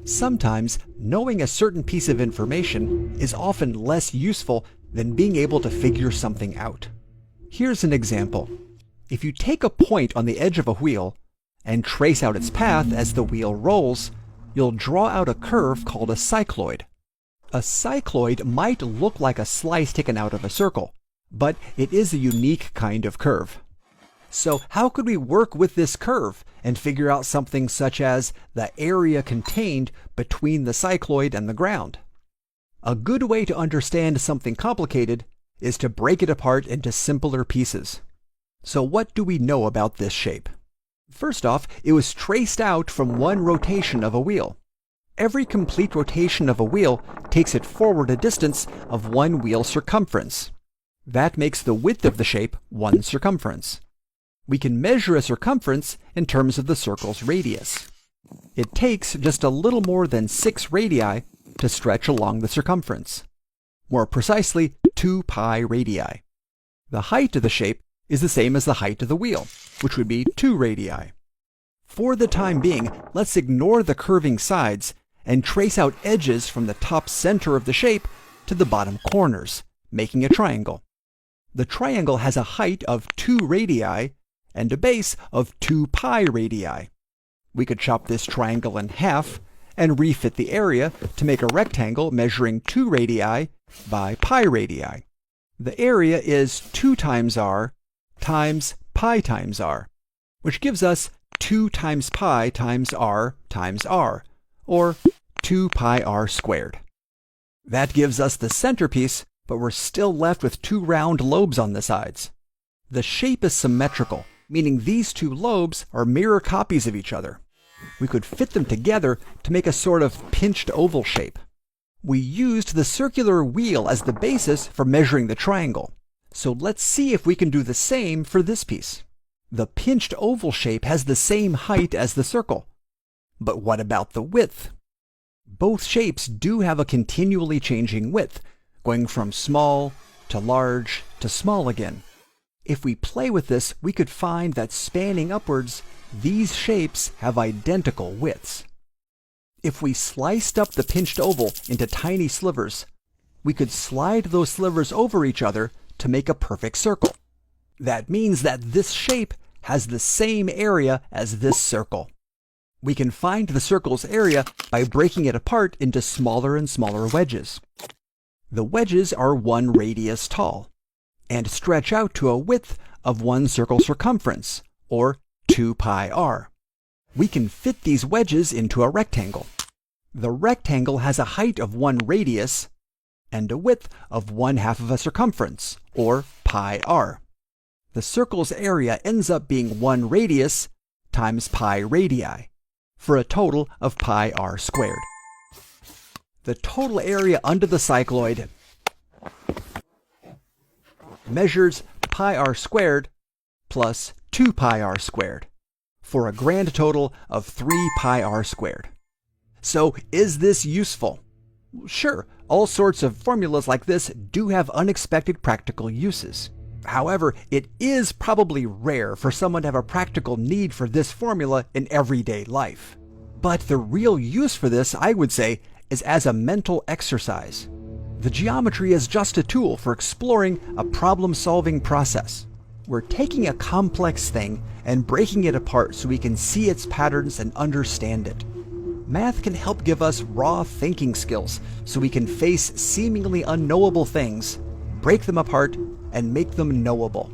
Sometimes knowing a certain piece of information is often less useful than being able to figure something out. Here's an example. If you take a point on the edge of a wheel and trace out its path as the wheel rolls, you'll draw out a curve called a cycloid. A cycloid might look like a slice taken out of a circle, but it is a unique kind of curve. So how could we work with this curve and figure out something such as the area contained between the cycloid and the ground? A good way to understand something complicated is to break it apart into simpler pieces. So what do we know about this shape? First off, it was traced out from one rotation of a wheel. Every complete rotation of a wheel takes it forward a distance of one wheel circumference. That makes the width of the shape one circumference. We can measure a circumference in terms of the circle's radius. It takes just a little more than 6 radii to stretch along the circumference. More precisely, 2 pi radii. The height of the shape is the same as the height of the wheel, which would be 2 radii. For the time being, let's ignore the curving sides and trace out edges from the top center of the shape to the bottom corners, making a triangle. The triangle has a height of 2 radii and a base of 2 pi radii. We could chop this triangle in half and refit the area to make a rectangle measuring 2 radii by pi radii. The area is 2 times r times pi times r, which gives us 2 times pi times r, or 2 pi r squared. That gives us the centerpiece, but we're still left with 2 round lobes on the sides. The shape is symmetrical, meaning these 2 lobes are mirror copies of each other. We could fit them together to make a sort of pinched oval shape. We used the circular wheel as the basis for measuring the triangle. So let's see if we can do the same for this piece. The pinched oval shape has the same height as the circle. But what about the width? Both shapes do have a continually changing width, going from small to large to small again. If we play with this, we could find that spanning upwards, these shapes have identical widths. If we sliced up the pinched oval into tiny slivers, we could slide those slivers over each other to make a perfect circle. That means that this shape has the same area as this circle. We can find the circle's area by breaking it apart into smaller and smaller wedges. The wedges are 1 radius tall and stretch out to a width of 1 circle circumference, or 2 pi r. We can fit these wedges into a rectangle. The rectangle has a height of 1 radius and a width of 1/2 of a circumference, or pi r. The circle's area ends up being 1 radius times pi radii, for a total of pi r squared. The total area under the cycloid measures pi r squared plus 2 pi r squared, for a grand total of 3 pi r squared. So is this useful? Sure, all sorts of formulas like this do have unexpected practical uses. However, it is probably rare for someone to have a practical need for this formula in everyday life. But the real use for this, I would say, is as a mental exercise. The geometry is just a tool for exploring a problem-solving process. We're taking a complex thing and breaking it apart so we can see its patterns and understand it. Math can help give us raw thinking skills so we can face seemingly unknowable things, break them apart, and make them knowable.